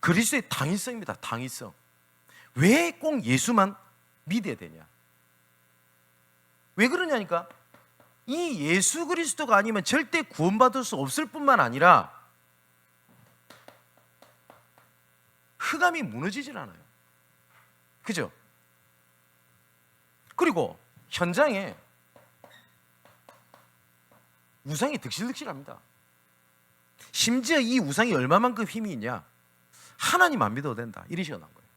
그리스도의 당위성입니다. 당위성. 왜 꼭 예수만 믿어야 되냐? 왜 그러냐니까 이 예수 그리스도가 아니면 절대 구원받을 수 없을 뿐만 아니라 흑암이 무너지질 않아요. 그죠? 그리고 현장에 우상이 득실득실합니다. 심지어 이 우상이 얼마만큼 힘이 있냐? 하나님 안 믿어도 된다. 이리 시원한 거예요.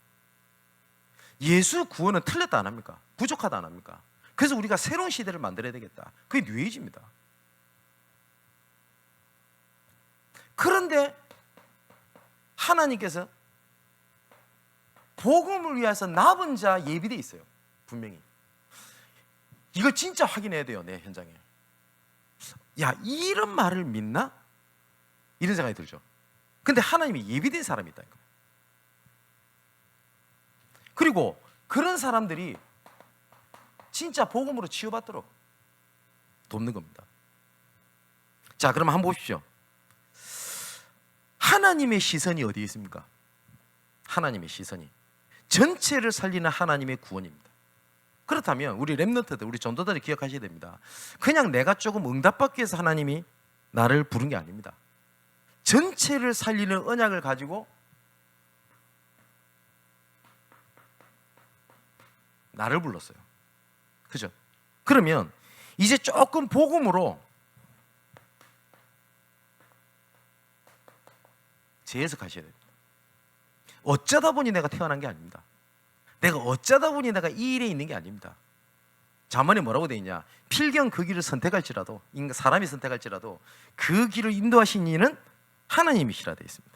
예수 구원은 틀렸다 안 합니까? 부족하다 안 합니까? 그래서 우리가 새로운 시대를 만들어야 되겠다. 그게 뉴에이지입니다. 그런데 하나님께서 복음을 위해서 남은 자 예비되어 있어요. 분명히. 이걸 진짜 확인해야 돼요. 내 현장에. 야, 이런 말을 믿나? 이런 생각이 들죠. 근데 하나님이 예비된 사람이 있다니까. 그리고 그런 사람들이 진짜 복음으로 치유받도록 돕는 겁니다. 자, 그럼 한번 보십시오. 하나님의 시선이 어디에 있습니까? 하나님의 시선이 전체를 살리는 하나님의 구원입니다. 그렇다면 우리 렘넌트들, 우리 전도자들이 기억하셔야 됩니다. 그냥 내가 조금 응답받기 위해서 하나님이 나를 부른 게 아닙니다. 전체를 살리는 언약을 가지고 나를 불렀어요. 그죠? 그러면 이제 조금 복음으로 재해석하셔야 됩니다. 어쩌다 보니 내가 태어난 게 아닙니다. 내가 어쩌다 보니 내가 이 일에 있는 게 아닙니다. 잠언에 뭐라고 되어 있냐? 필경 그 길을 선택할지라도, 사람이 선택할지라도 그 길을 인도하신 이는 하나님이시라 되어 있습니다.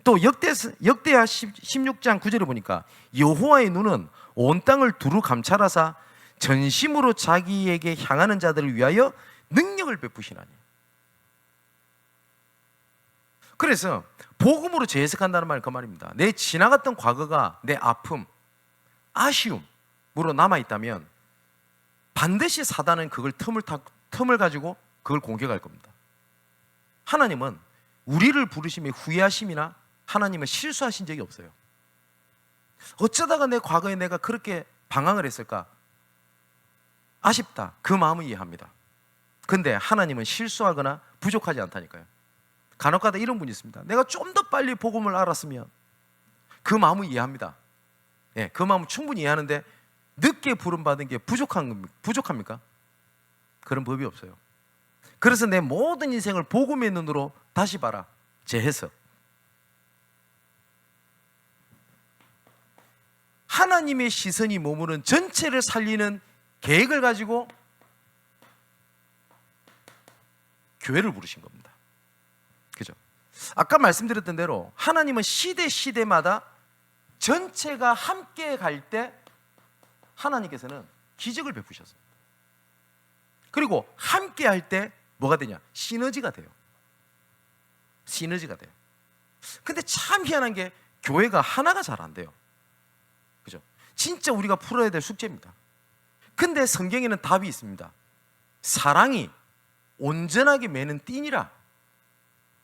또 역대하 16장 9절을 보니까 여호와의 눈은 온 땅을 두루 감찰하사 전심으로 자기에게 향하는 자들을 위하여 능력을 베푸시나니. 그래서 복음으로 재해석한다는 말은 그 말입니다. 내 지나갔던 과거가 내 아픔, 아쉬움으로 남아있다면 반드시 사단은 그걸 틈을 가지고 그걸 공격할 겁니다. 하나님은 우리를 부르심에 후회하심이나 하나님은 실수하신 적이 없어요. 어쩌다가 내 과거에 내가 그렇게 방황을 했을까? 아쉽다. 그 마음을 이해합니다. 근데 하나님은 실수하거나 부족하지 않다니까요. 간혹가다 이런 분이 있습니다. 내가 좀 더 빨리 복음을 알았으면. 그 마음을 이해합니다. 예, 그 마음을 충분히 이해하는데 늦게 부름받은 게 부족합니까? 그런 법이 없어요. 그래서 내 모든 인생을 복음의 눈으로 다시 봐라. 재해석. 하나님의 시선이 머무는 전체를 살리는 계획을 가지고 교회를 부르신 겁니다. 그죠? 아까 말씀드렸던 대로 하나님은 시대마다 전체가 함께 갈 때 하나님께서는 기적을 베푸셨습니다. 그리고 함께 할 때 뭐가 되냐? 시너지가 돼요. 시너지가 돼요. 근데 참 희한한 게 교회가 하나가 잘 안 돼요. 그죠? 진짜 우리가 풀어야 될 숙제입니다. 근데 성경에는 답이 있습니다. 사랑이 온전하게 매는 띠니라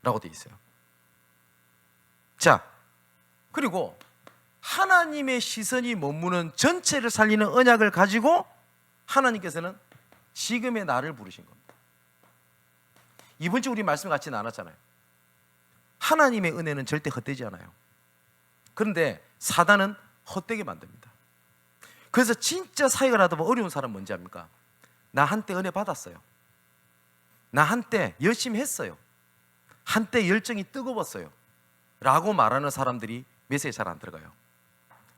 라고 되어 있어요. 자, 그리고 하나님의 시선이 머무는 전체를 살리는 언약을 가지고 하나님께서는 지금의 나를 부르신 겁니다. 이번 주 우리 말씀 같이 나눴잖아요. 하나님의 은혜는 절대 헛되지 않아요. 그런데 사단은 헛되게 만듭니다. 그래서 진짜 사역을 하다 보면 어려운 사람 뭔지 압니까? 나 한때 은혜 받았어요. 나 한때 열심히 했어요. 한때 열정이 뜨거웠어요 라고 말하는 사람들이 메시지에 잘 안 들어가요.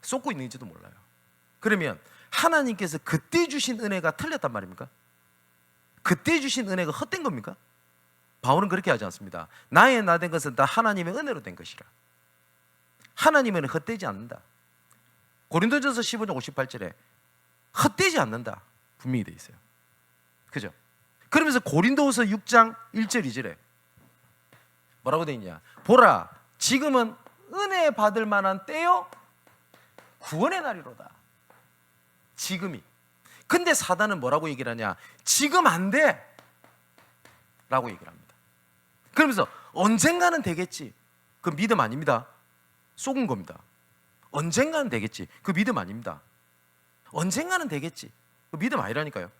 쏟고 있는지도 몰라요. 그러면 하나님께서 그때 주신 은혜가 틀렸단 말입니까? 그때 주신 은혜가 헛된 겁니까? 바울은 그렇게 하지 않습니다. 나의 나 된 것은 다 하나님의 은혜로 된 것이라. 하나님은 헛되지 않는다. 고린도전서 15장 58절에 헛되지 않는다 분명히 되어 있어요. 그죠? 그러면서 고린도후서 6장 1절 2절에 뭐라고 되어 있냐? 보라, 지금은 은혜 받을 만한 때요 구원의 날이로다. 지금이. 근데 사단은 뭐라고 얘기를 하냐? 지금 안 돼 라고 얘기를 합니다. 그러면서 언젠가는 되겠지. 그 믿음 아닙니다. 속은 겁니다. 언젠가는 되겠지. 그 믿음 아닙니다. 언젠가는 되겠지. 그 믿음 아니라니까요.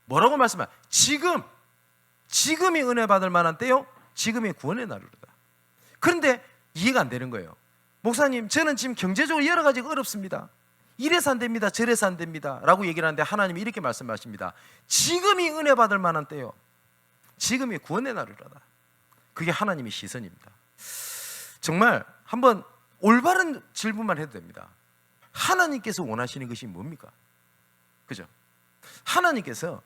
뭐라고 말씀하냐? 지금이 은혜 받을 만한 때요 지금이 구원의 날이로다. 그런데 이해가 안 되는 거예요. 목사님, 저는 지금 경제적으로 여러 가지가 어렵습니다. 이래서 안 됩니다. 저래서 안 됩니다. 라고 얘기를 하는데 하나님이 이렇게 말씀하십니다. 지금이 은혜 받을 만한 때요 지금이 구원의 날이로다. 그게 하나님의 시선입니다. 정말 한번 올바른 질문만 해도 됩니다. 하나님께서 원하시는 것이 뭡니까? 그죠? 하나님께서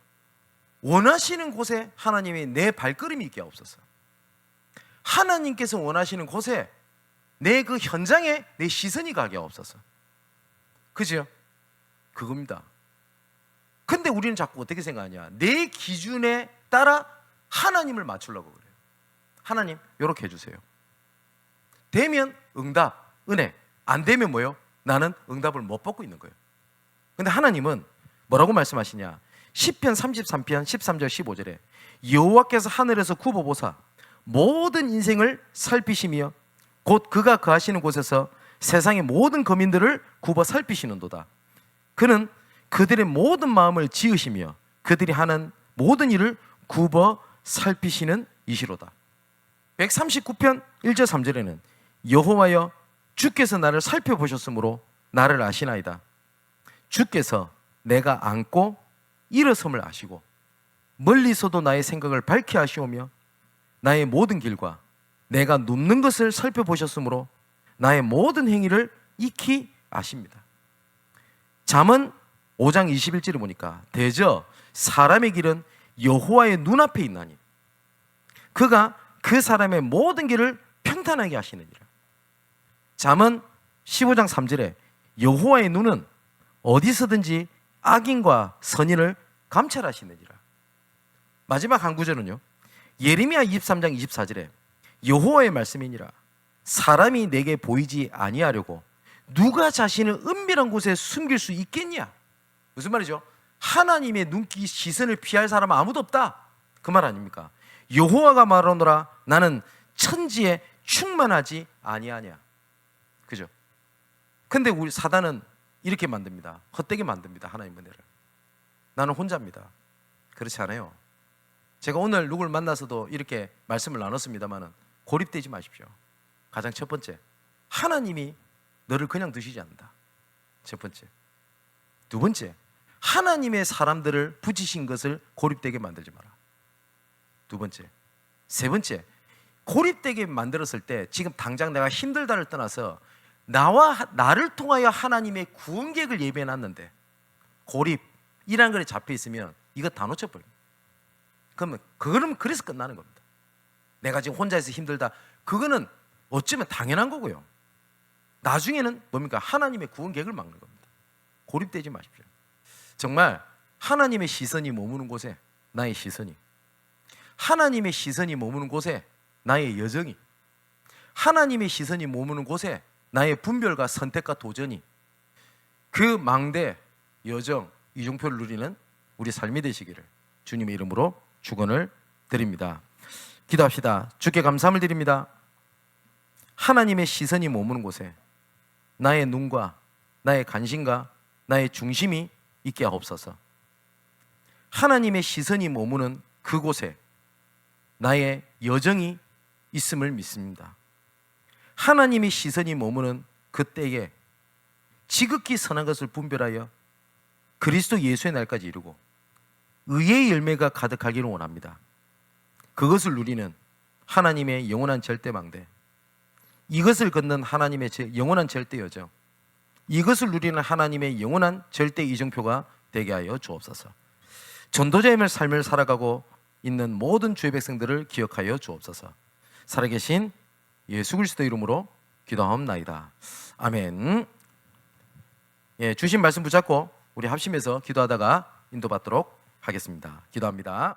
원하시는 곳에 하나님이 내 발걸음이 있게 하옵소서. 하나님께서 원하시는 곳에 내 그 현장에 내 시선이 가게 하옵소서. 그죠? 그겁니다. 근데 우리는 자꾸 어떻게 생각하냐? 내 기준에 따라 하나님을 맞추려고 그래요. 하나님 이렇게 해주세요. 되면 응답, 은혜. 안 되면 뭐요? 나는 응답을 못 받고 있는 거예요. 근데 하나님은 뭐라고 말씀하시냐? 시편 33편 13절 15절에 여호와께서 하늘에서 굽어보사 모든 인생을 살피시며 곧 그가 거하시는 곳에서 세상의 모든 거민들을 굽어 살피시는도다. 그는 그들의 모든 마음을 지으시며 그들이 하는 모든 일을 굽어 살피시는 이시로다. 139편 1절 3절에는 여호와여 주께서 나를 살펴보셨으므로 나를 아시나이다. 주께서 내가 앉고 일어섬을 아시고 멀리서도 나의 생각을 밝히 아시오며 나의 모든 길과 내가 눕는 것을 살펴보셨으므로 나의 모든 행위를 익히 아십니다. 잠언 5장 21절을 보니까 대저 사람의 길은 여호와의 눈앞에 있나니 그가 그 사람의 모든 길을 평탄하게 하시느니라. 잠언 15장 3절에 여호와의 눈은 어디서든지 악인과 선인을 감찰하시느니라. 마지막 한 구절은요, 예레미야 23장 24절에 여호와의 말씀이니라. 사람이 내게 보이지 아니하려고 누가 자신을 은밀한 곳에 숨길 수 있겠냐? 무슨 말이죠? 하나님의 눈기 시선을 피할 사람은 아무도 없다, 그 말 아닙니까? 여호와가 말하노라 나는 천지에 충만하지 아니하냐. 그죠? 근데 우리 사단은 이렇게 만듭니다. 헛되게 만듭니다. 하나님 은혜를. 나는 혼자입니다. 그렇지 않아요. 제가 오늘 누굴 만나서도 이렇게 말씀을 나눴습니다만 고립되지 마십시오. 가장 첫 번째, 하나님이 너를 그냥 두시지 않는다. 첫 번째. 두 번째, 하나님의 사람들을 붙이신 것을 고립되게 만들지 마라. 두 번째. 세 번째, 고립되게 만들었을 때 지금 당장 내가 힘들다를 떠나서 나를 통하여 하나님의 구원 계획을 예비해 놨는데 고립이라는 것에 잡혀 있으면 이거 다 놓쳐버립니다. 그러면 그래서 끝나는 겁니다. 내가 지금 혼자 있어 힘들다, 그거는 어쩌면 당연한 거고요. 나중에는 뭡니까? 하나님의 구원 계획을 막는 겁니다. 고립되지 마십시오. 정말 하나님의 시선이 머무는 곳에 나의 시선이, 하나님의 시선이 머무는 곳에 나의 여정이, 하나님의 시선이 머무는 곳에 나의 분별과 선택과 도전이, 그 망대, 여정, 이중표를 누리는 우리 삶이 되시기를 주님의 이름으로 축원을 드립니다. 기도합시다. 주께 감사함을 드립니다. 하나님의 시선이 머무는 곳에 나의 눈과 나의 관심과 나의 중심이 있게 하옵소서. 하나님의 시선이 머무는 그곳에 나의 여정이 있음을 믿습니다. 하나님의 시선이 머무는 그때에 지극히 선한 것을 분별하여 그리스도 예수의 날까지 이루고 의의 열매가 가득하기를 원합니다. 그것을 누리는 하나님의 영원한 절대망대, 이것을 걷는 하나님의 영원한 절대 여정, 이것을 누리는 하나님의 영원한 절대 이정표가 되게 하여 주옵소서. 전도자의 삶을 살아가고 있는 모든 주의 백성들을 기억하여 주옵소서. 살아계신 예수 그리스도 이름으로 기도하옵나이다. 아멘. 예, 주신 말씀 붙잡고 우리 합심해서 기도하다가 인도받도록 하겠습니다. 기도합니다.